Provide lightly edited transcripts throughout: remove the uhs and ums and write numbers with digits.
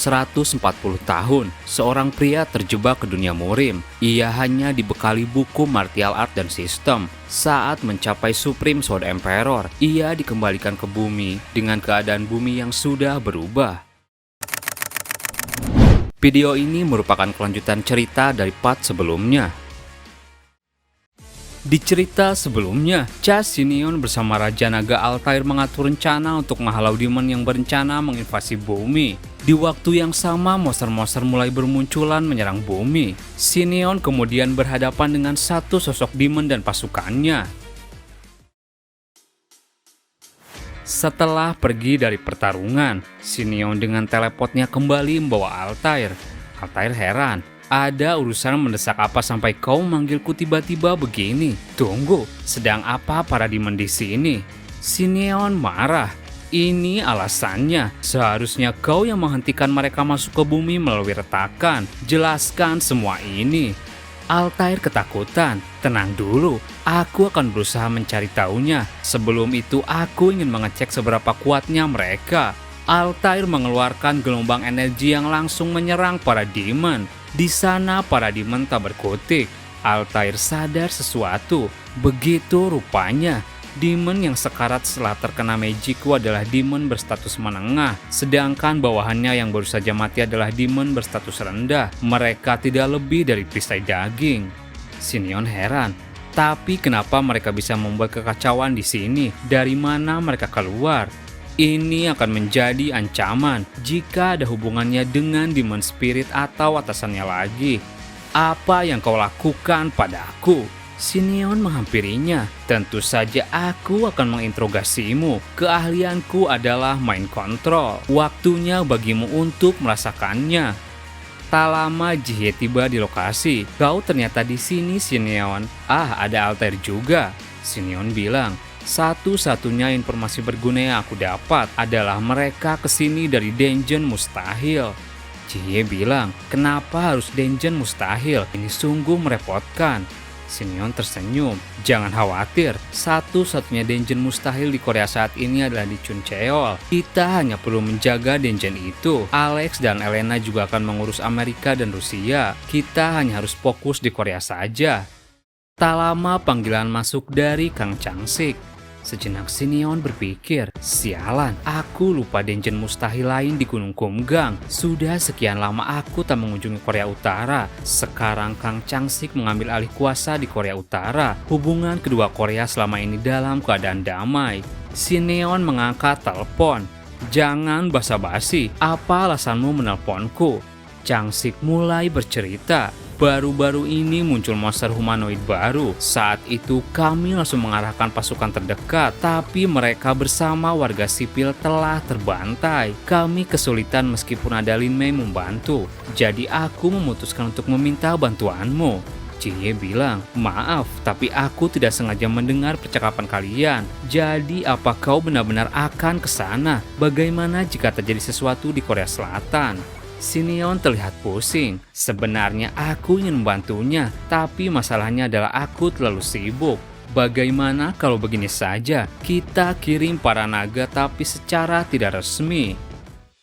140 tahun, seorang pria terjebak ke dunia murim. Ia hanya dibekali buku martial art dan sistem. Saat mencapai Supreme Sword Emperor, ia dikembalikan ke bumi dengan keadaan bumi yang sudah berubah. Video ini merupakan kelanjutan cerita dari part sebelumnya. Di cerita sebelumnya, Cha Xinion bersama Raja Naga Altair mengatur rencana untuk menghalau demon yang berencana menginvasi bumi. Di waktu yang sama, monster-monster mulai bermunculan menyerang bumi. Xinion kemudian berhadapan dengan satu sosok demon dan pasukannya. Setelah pergi dari pertarungan, Xinion dengan telepotnya kembali membawa Altair. Altair heran. Ada urusan mendesak apa sampai kau manggilku tiba-tiba begini? Tunggu, sedang apa para demon di sini? Xinion marah. Ini alasannya. Seharusnya kau yang menghentikan mereka masuk ke bumi melalui retakan. Jelaskan semua ini. Altair ketakutan. Tenang dulu, aku akan berusaha mencari tahunya. Sebelum itu aku ingin mengecek seberapa kuatnya mereka. Altair mengeluarkan gelombang energi yang langsung menyerang para demon. Di sana para demon tak berkutik. Altair sadar sesuatu. Begitu rupanya, demon yang sekarat setelah terkena magiku adalah demon berstatus menengah. Sedangkan bawahannya yang baru saja mati adalah demon berstatus rendah. Mereka tidak lebih dari perisai daging. Xinion heran. Tapi kenapa mereka bisa membuat kekacauan di sini? Dari mana mereka keluar? Ini akan menjadi ancaman jika ada hubungannya dengan demon spirit atau atasannya lagi. Apa yang kau lakukan padaku? Xinion menghampirinya. Tentu saja aku akan menginterogasimu. Keahlianku adalah mind control. Waktunya bagimu untuk merasakannya. Tak lama Jihye tiba di lokasi. Kau ternyata di sini, Xinion. Ada Altair juga. Xinion bilang. Satu-satunya informasi berguna yang aku dapat adalah mereka kesini dari Dungeon Mustahil. Jihye bilang, kenapa harus Dungeon Mustahil? Ini sungguh merepotkan. Xinion tersenyum. Jangan khawatir, satu-satunya Dungeon Mustahil di Korea saat ini adalah di Chuncheol. Kita hanya perlu menjaga dungeon itu. Alex dan Elena juga akan mengurus Amerika dan Rusia. Kita hanya harus fokus di Korea saja. Tak lama panggilan masuk dari Kang Changsik. Sejenak Xinion berpikir, sialan, aku lupa dungeon mustahil lain di Gunung Kumgang. Sudah sekian lama aku tak mengunjungi Korea Utara. Sekarang Kang Changsik mengambil alih kuasa di Korea Utara. Hubungan kedua Korea selama ini dalam keadaan damai. Xinion mengangkat telepon. Jangan basa-basi, apa alasanmu menelponku? Changsik mulai bercerita. Baru-baru ini muncul monster humanoid baru. Saat itu kami langsung mengarahkan pasukan terdekat, tapi mereka bersama warga sipil telah terbantai. Kami kesulitan meskipun ada Lin Mei membantu. Jadi aku memutuskan untuk meminta bantuanmu. Jihye bilang, maaf, tapi aku tidak sengaja mendengar percakapan kalian. Jadi apa kau benar-benar akan ke sana? Bagaimana jika terjadi sesuatu di Korea Selatan? Xinion terlihat pusing. Sebenarnya aku ingin membantunya, tapi masalahnya adalah aku terlalu sibuk. Bagaimana kalau begini saja? Kita kirim para naga tapi secara tidak resmi.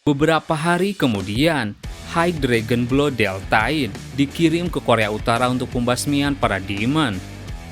Beberapa hari kemudian, High Dragon Blood Deltaid dikirim ke Korea Utara untuk pembasmian para demon.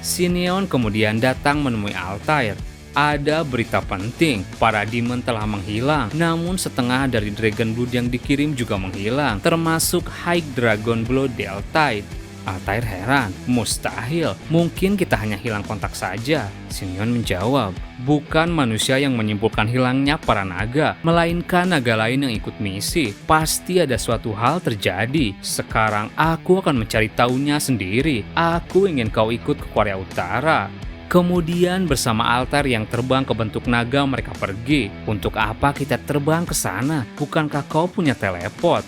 Xinion kemudian datang menemui Altair. Ada berita penting, para demon telah menghilang, namun setengah dari Dragon Blood yang dikirim juga menghilang, termasuk High Dragon Blood Deltaid. Altair heran, mustahil, mungkin kita hanya hilang kontak saja. Xinion menjawab, bukan manusia yang menyimpulkan hilangnya para naga, melainkan naga lain yang ikut misi. Pasti ada suatu hal terjadi. Sekarang aku akan mencari tahunya sendiri. Aku ingin kau ikut ke Korea Utara. Kemudian bersama Altair yang terbang ke bentuk naga mereka pergi. Untuk apa kita terbang ke sana? Bukankah kau punya teleport?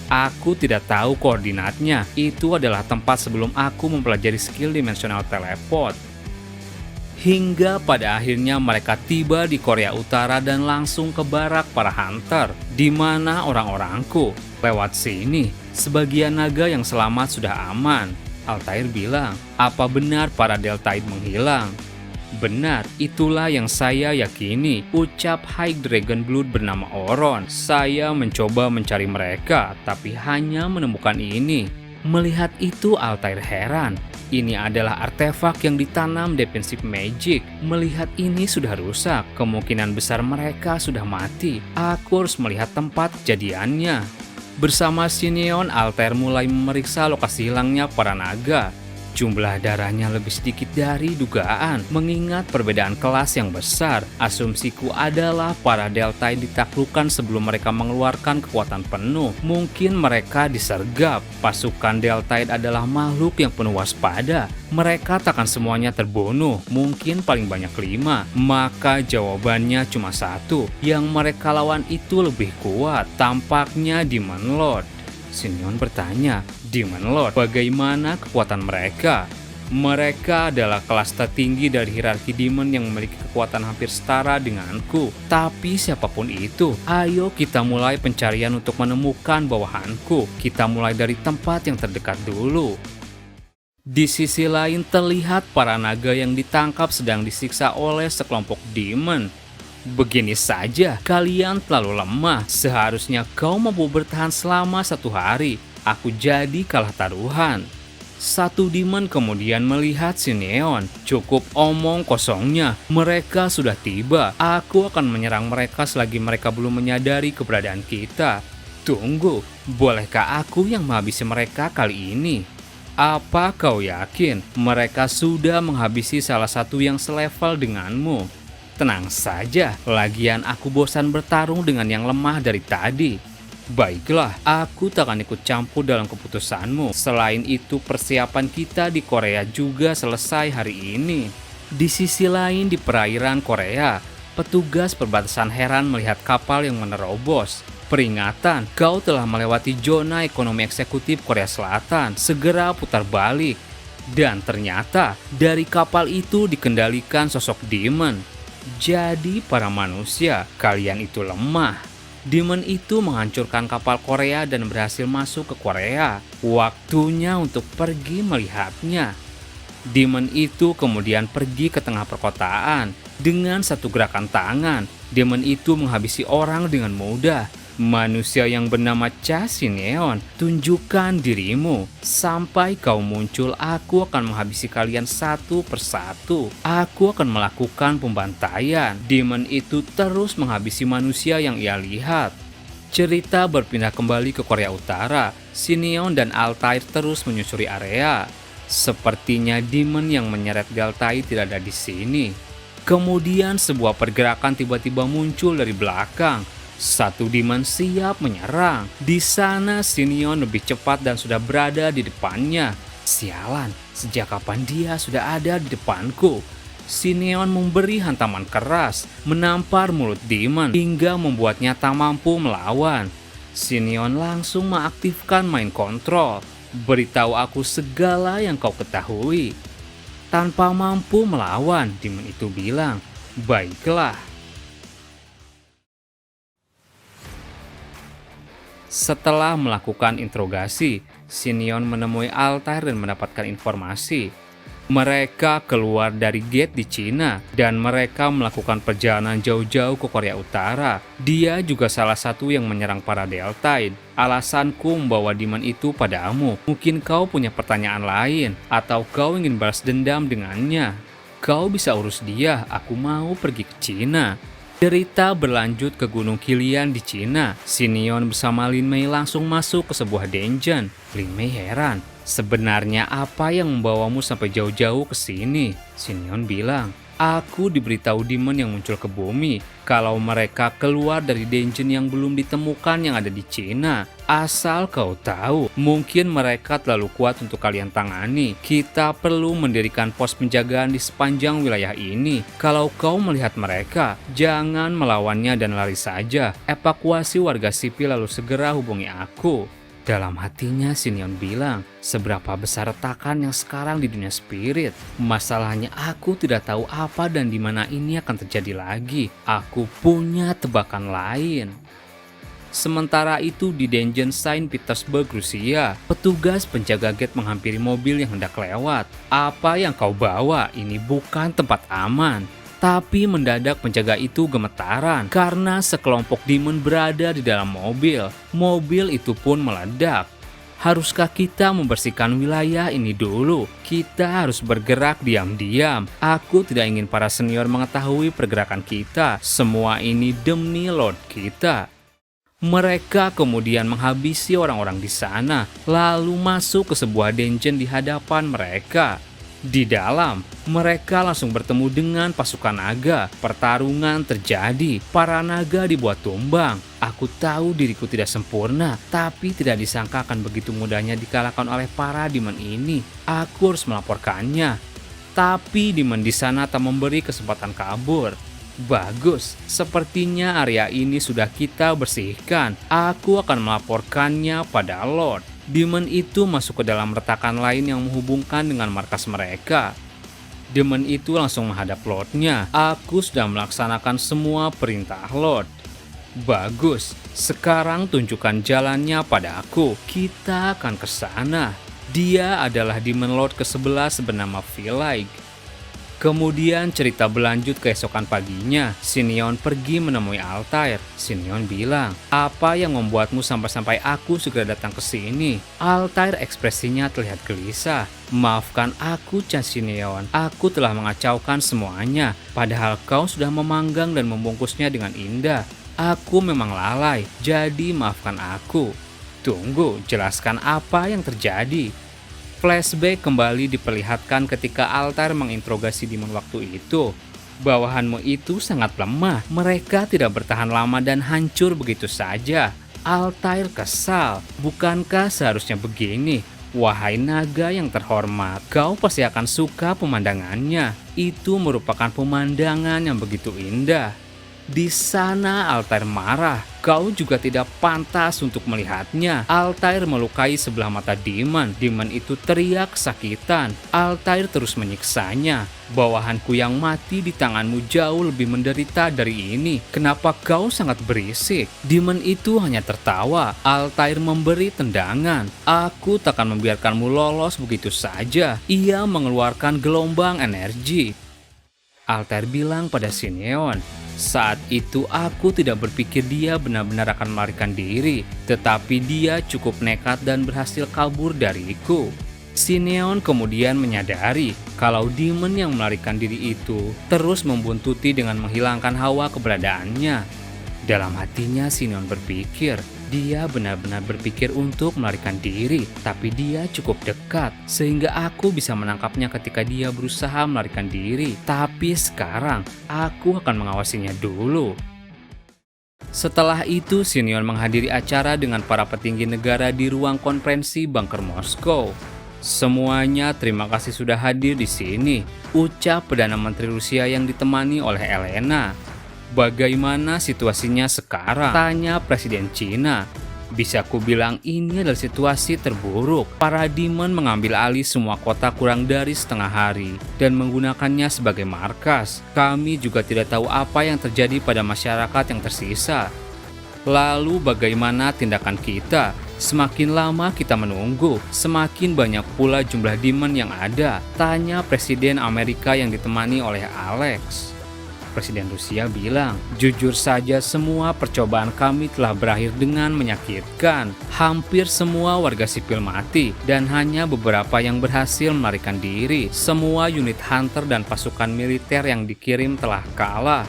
Aku tidak tahu koordinatnya. Itu adalah tempat sebelum aku mempelajari skill dimensional teleport. Hingga pada akhirnya mereka tiba di Korea Utara dan langsung ke barak para hunter. Di mana orang-orangku? Lewat sini. Sebagian naga yang selamat sudah aman. Altair bilang, apa benar para Deltaid menghilang? Benar, itulah yang saya yakini, ucap High Dragon Blood bernama Oron. Saya mencoba mencari mereka, tapi hanya menemukan ini. Melihat itu, Altair heran. Ini adalah artefak yang ditanam defensive magic. Melihat ini sudah rusak, kemungkinan besar mereka sudah mati. Aku harus melihat tempat kejadiannya. Bersama Sineon, Altair mulai memeriksa lokasi hilangnya para naga. Jumlah darahnya lebih sedikit dari dugaan. Mengingat perbedaan kelas yang besar, asumsiku adalah para Deltai ditaklukkan sebelum mereka mengeluarkan kekuatan penuh. Mungkin mereka disergap. Pasukan Deltai adalah makhluk yang penuh waspada. Mereka takkan semuanya terbunuh, mungkin paling banyak 5. Maka jawabannya cuma satu. Yang mereka lawan itu lebih kuat, tampaknya Demon Lord. Sineon bertanya, Demon Lord, bagaimana kekuatan mereka? Mereka adalah kelas tertinggi dari hierarki demon yang memiliki kekuatan hampir setara denganku. Tapi siapapun itu, ayo kita mulai pencarian untuk menemukan bawahanku. Kita mulai dari tempat yang terdekat dulu. Di sisi lain terlihat para naga yang ditangkap sedang disiksa oleh sekelompok demon. Begini saja, kalian terlalu lemah. Seharusnya kau mampu bertahan selama 1 hari. Aku jadi kalah taruhan. Satu demon kemudian melihat Sineon. Cukup omong kosongnya. Mereka sudah tiba. Aku akan menyerang mereka selagi mereka belum menyadari keberadaan kita. Tunggu, bolehkah aku yang menghabisi mereka kali ini? Apa kau yakin mereka sudah menghabisi salah satu yang selevel denganmu? Tenang saja, lagian aku bosan bertarung dengan yang lemah dari tadi. Baiklah, aku tak akan ikut campur dalam keputusanmu. Selain itu, persiapan kita di Korea juga selesai hari ini. Di sisi lain di perairan Korea, petugas perbatasan heran melihat kapal yang menerobos. Peringatan, kau telah melewati zona ekonomi eksekutif Korea Selatan. Segera putar balik. Dan ternyata, dari kapal itu dikendalikan sosok demon. Jadi para manusia, kalian itu lemah. Demon itu menghancurkan kapal Korea dan berhasil masuk ke Korea. Waktunya untuk pergi melihatnya. Demon itu kemudian pergi ke tengah perkotaan. Dengan satu gerakan tangan, demon itu menghabisi orang dengan mudah. Manusia yang bernama Cha Sineon, tunjukkan dirimu. Sampai kau muncul, aku akan menghabisi kalian satu persatu. Aku akan melakukan pembantaian. Demon itu terus menghabisi manusia yang ia lihat. Cerita berpindah kembali ke Korea Utara. Sineon dan Altair terus menyusuri area. Sepertinya demon yang menyeret Deltai tidak ada di sini. Kemudian sebuah pergerakan tiba-tiba muncul dari belakang. Satu demon siap menyerang. Di sana Sineon lebih cepat dan sudah berada di depannya. Sialan, sejak kapan dia sudah ada di depanku? Sineon memberi hantaman keras, menampar mulut demon hingga membuatnya tak mampu melawan. Sineon langsung mengaktifkan mind control. Beritahu aku segala yang kau ketahui. Tanpa mampu melawan, demon itu bilang, baiklah. Setelah melakukan interogasi, Sineon menemui Altair dan mendapatkan informasi. Mereka keluar dari gate di Cina dan mereka melakukan perjalanan jauh-jauh ke Korea Utara. Dia juga salah satu yang menyerang para Deltai. Alasanku membawa demon itu padamu. Mungkin kau punya pertanyaan lain atau kau ingin balas dendam dengannya. Kau bisa urus dia, aku mau pergi ke Cina. Cerita berlanjut ke Gunung Qilian di Cina. Sineon bersama Lin Mei langsung masuk ke sebuah dungeon. Lin Mei heran, sebenarnya apa yang membawamu sampai jauh-jauh ke sini? Sineon bilang, aku diberitahu demon yang muncul ke bumi kalau mereka keluar dari dungeon yang belum ditemukan yang ada di Cina. Asal kau tahu, mungkin mereka terlalu kuat untuk kalian tangani. Kita perlu mendirikan pos penjagaan di sepanjang wilayah ini. Kalau kau melihat mereka, jangan melawannya dan lari saja. Evakuasi warga sipil lalu segera hubungi aku. Dalam hatinya Sineon bilang, seberapa besar retakan yang sekarang di dunia spirit. Masalahnya aku tidak tahu apa dan di mana ini akan terjadi lagi. Aku punya tebakan lain. Sementara itu di Dungeon Saint Petersburg, Rusia, petugas penjaga gate menghampiri mobil yang hendak lewat. "Apa yang kau bawa? Ini bukan tempat aman." Tapi mendadak penjaga itu gemetaran karena sekelompok demon berada di dalam mobil. Mobil itu pun meledak. Haruskah kita membersihkan wilayah ini dulu? Kita harus bergerak diam-diam. Aku tidak ingin para senior mengetahui pergerakan kita. Semua ini demi Lord kita. Mereka kemudian menghabisi orang-orang di sana, lalu masuk ke sebuah dungeon di hadapan mereka. Di dalam, mereka langsung bertemu dengan pasukan naga. Pertarungan terjadi, para naga dibuat tumbang. Aku tahu diriku tidak sempurna, tapi tidak disangka akan begitu mudahnya dikalahkan oleh para demon ini. Aku harus melaporkannya. Tapi demon di sana tak memberi kesempatan kabur. Bagus, sepertinya area ini sudah kita bersihkan. Aku akan melaporkannya pada Lord. Demon itu masuk ke dalam retakan lain yang menghubungkan dengan markas mereka. Demon itu langsung menghadap Lordnya. Aku sudah melaksanakan semua perintah Lord. Bagus, sekarang tunjukkan jalannya pada aku. Kita akan ke sana. Dia adalah Demon Lord ke-11 bernama Philaig. Kemudian cerita berlanjut keesokan paginya. Sineon pergi menemui Altair. Sineon bilang, "Apa yang membuatmu sampai-sampai aku segera datang ke sini?" Altair ekspresinya terlihat gelisah. "Maafkan aku, Chan Sineon. Aku telah mengacaukan semuanya. Padahal kau sudah memanggang dan membungkusnya dengan indah. Aku memang lalai, jadi maafkan aku." "Tunggu, jelaskan apa yang terjadi." Flashback kembali diperlihatkan ketika Altair menginterogasi demon waktu itu. "Bawahanmu itu sangat lemah, mereka tidak bertahan lama dan hancur begitu saja." Altair kesal. "Bukankah seharusnya begini? Wahai naga yang terhormat, kau pasti akan suka pemandangannya. Itu merupakan pemandangan yang begitu indah." Di sana Altair marah. "Kau juga tidak pantas untuk melihatnya." Altair melukai sebelah mata demon. Demon itu teriak kesakitan. Altair terus menyiksanya. "Bawahanku yang mati di tanganmu jauh lebih menderita dari ini. Kenapa kau sangat berisik?" Demon itu hanya tertawa. Altair memberi tendangan. "Aku takkan membiarkanmu lolos begitu saja." Ia mengeluarkan gelombang energi. Altair bilang pada Sineon, "Saat itu aku tidak berpikir dia benar-benar akan melarikan diri, tetapi dia cukup nekat dan berhasil kabur dariku." Sineon kemudian menyadari kalau demon yang melarikan diri itu terus membuntuti dengan menghilangkan hawa keberadaannya. Dalam hatinya Sineon berpikir, dia benar-benar berpikir untuk melarikan diri, tapi dia cukup dekat sehingga aku bisa menangkapnya ketika dia berusaha melarikan diri. Tapi sekarang aku akan mengawasinya dulu. Setelah itu Sineon menghadiri acara dengan para petinggi negara di ruang konferensi bunker Moskow. "Semuanya terima kasih sudah hadir di sini," ucap Perdana Menteri Rusia yang ditemani oleh Elena. "Bagaimana situasinya sekarang?" tanya Presiden Cina. "Bisa ku bilang ini adalah situasi terburuk. Para demon mengambil alih semua kota kurang dari setengah hari dan menggunakannya sebagai markas. Kami juga tidak tahu apa yang terjadi pada masyarakat yang tersisa. Lalu bagaimana tindakan kita? Semakin lama kita menunggu, semakin banyak pula jumlah demon yang ada," tanya Presiden Amerika yang ditemani oleh Alex. Presiden Rusia bilang, "Jujur saja semua percobaan kami telah berakhir dengan menyakitkan. Hampir semua warga sipil mati dan hanya beberapa yang berhasil melarikan diri. Semua unit hunter dan pasukan militer yang dikirim telah kalah."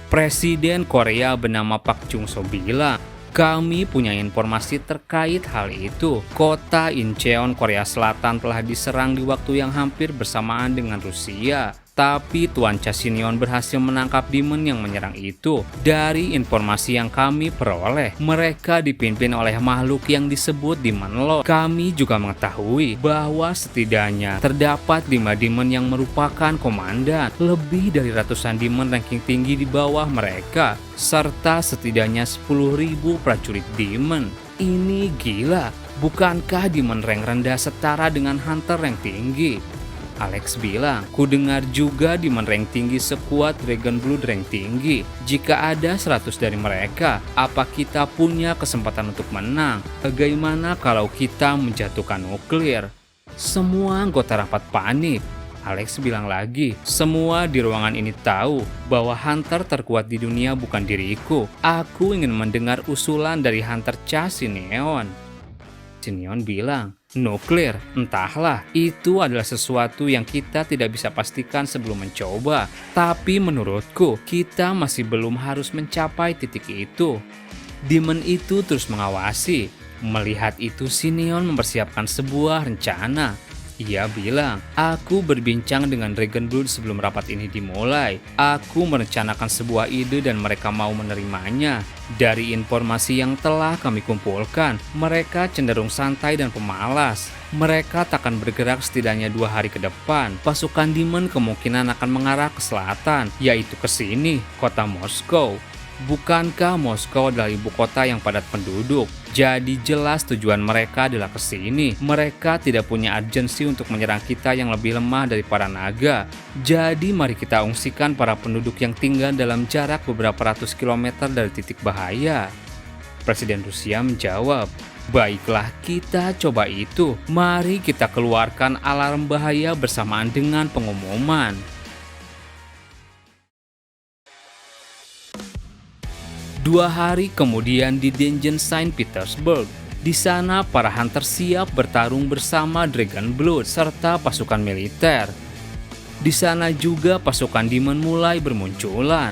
Presiden Korea bernama Park Chung-seo bilang, "Kami punya informasi terkait hal itu. Kota Incheon, Korea Selatan telah diserang di waktu yang hampir bersamaan dengan Rusia. Tapi Tuan Cha Sineon berhasil menangkap demon yang menyerang itu. Dari informasi yang kami peroleh, mereka dipimpin oleh makhluk yang disebut Demon Lord. Kami juga mengetahui bahwa setidaknya terdapat 5 demon yang merupakan komandan, lebih dari ratusan demon ranking tinggi di bawah mereka, serta setidaknya 10.000 prajurit demon. Ini gila, bukankah demon rank rendah setara dengan hunter rank tinggi?" Alex bilang, ku dengar juga Demon rank tinggi sekuat Dragon Blood rank tinggi. Jika ada 100 dari mereka, apa kita punya kesempatan untuk menang? Bagaimana kalau kita menjatuhkan nuklir? Semua anggota rapat panik. Alex bilang lagi, semua di ruangan ini tahu bahwa hunter terkuat di dunia bukan diriku. Aku ingin mendengar usulan dari hunter Cha Sineon. Sineon bilang, nuklir, entahlah, itu adalah sesuatu yang kita tidak bisa pastikan sebelum mencoba. Tapi menurutku, kita masih belum harus mencapai titik itu. Demon itu terus mengawasi. Melihat itu, Sineon mempersiapkan sebuah rencana. Ia bilang, aku berbincang dengan Dragon Blood sebelum rapat ini dimulai. Aku merencanakan sebuah ide dan mereka mau menerimanya. Dari informasi yang telah kami kumpulkan, mereka cenderung santai dan pemalas. Mereka takkan bergerak setidaknya 2 hari ke depan. Pasukan Demon kemungkinan akan mengarah ke selatan, yaitu ke sini, kota Moskow. Bukankah Moskow adalah ibu kota yang padat penduduk? Jadi jelas tujuan mereka adalah ke sini. Mereka tidak punya urgensi untuk menyerang kita yang lebih lemah dari para naga. Jadi mari kita ungsikan para penduduk yang tinggal dalam jarak beberapa ratus kilometer dari titik bahaya. Presiden Rusia menjawab, baiklah, kita coba itu. Mari kita keluarkan alarm bahaya bersamaan dengan pengumuman. 2 hari kemudian di Dungeon Saint Petersburg. Di sana para hunter siap bertarung bersama Dragon Blood serta pasukan militer. Di sana juga pasukan Demon mulai bermunculan.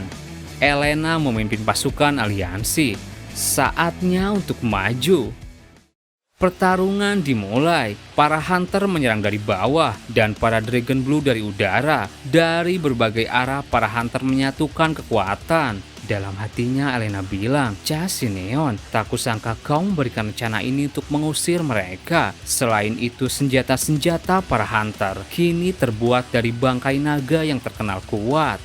Elena memimpin pasukan aliansi. Saatnya untuk maju. Pertarungan dimulai. Para hunter menyerang dari bawah dan para Dragon Blood dari udara. Dari berbagai arah para hunter menyatukan kekuatan. Dalam hatinya Elena bilang, Cha Sineon, tak kusangka kau memberikan rencana ini untuk mengusir mereka. Selain itu, senjata-senjata para hunter kini terbuat dari bangkai naga yang terkenal kuat.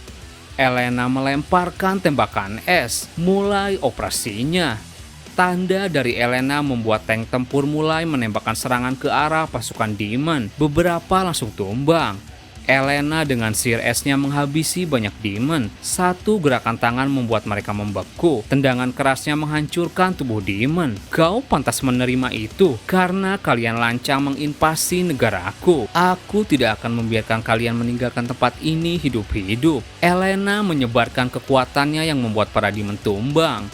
Elena melemparkan tembakan es, mulai operasinya. Tanda dari Elena membuat tank tempur mulai menembakkan serangan ke arah pasukan Demon. Beberapa langsung tumbang. Elena dengan sihir esnya menghabisi banyak Demon. Satu gerakan tangan membuat mereka membeku. Tendangan kerasnya menghancurkan tubuh Demon. Kau pantas menerima itu karena kalian lancang menginvasi negaraku. Aku tidak akan membiarkan kalian meninggalkan tempat ini hidup-hidup. Elena menyebarkan kekuatannya yang membuat para Demon tumbang.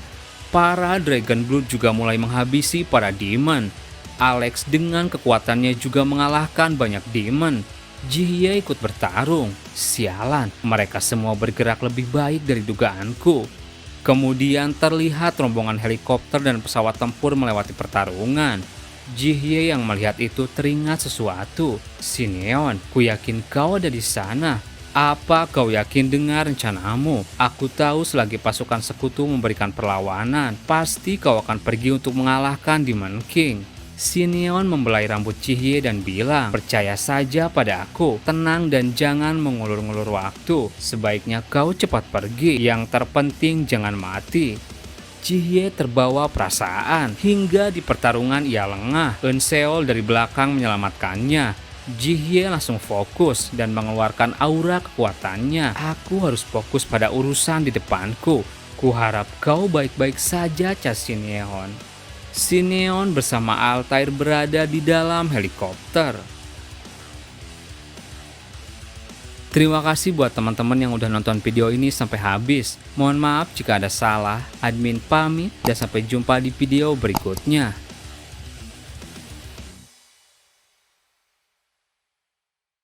Para Dragon Blood juga mulai menghabisi para Demon. Alex dengan kekuatannya juga mengalahkan banyak Demon. Jihye ikut bertarung. Sialan, mereka semua bergerak lebih baik dari dugaanku. Kemudian terlihat rombongan helikopter dan pesawat tempur melewati pertarungan. Jihye yang melihat itu teringat sesuatu. Sineon, ku yakin kau ada di sana. Apa kau yakin dengan rencanamu? Aku tahu selagi pasukan sekutu memberikan perlawanan, pasti kau akan pergi untuk mengalahkan Demon King. Sineon membelai rambut Jihye dan bilang, percaya saja pada aku, tenang dan jangan mengulur-ngulur waktu. Sebaiknya kau cepat pergi, yang terpenting jangan mati. Jihye terbawa perasaan, hingga di pertarungan ia lengah. Eun-seol dari belakang menyelamatkannya. Jihye langsung fokus dan mengeluarkan aura kekuatannya. Aku harus fokus pada urusan di depanku. Kuharap kau baik-baik saja, Cha Sineon. Sineon bersama Altair berada di dalam helikopter. Terima kasih buat teman-teman yang udah nonton video ini sampai habis. Mohon maaf jika ada salah. Admin pamit dan sampai jumpa di video berikutnya.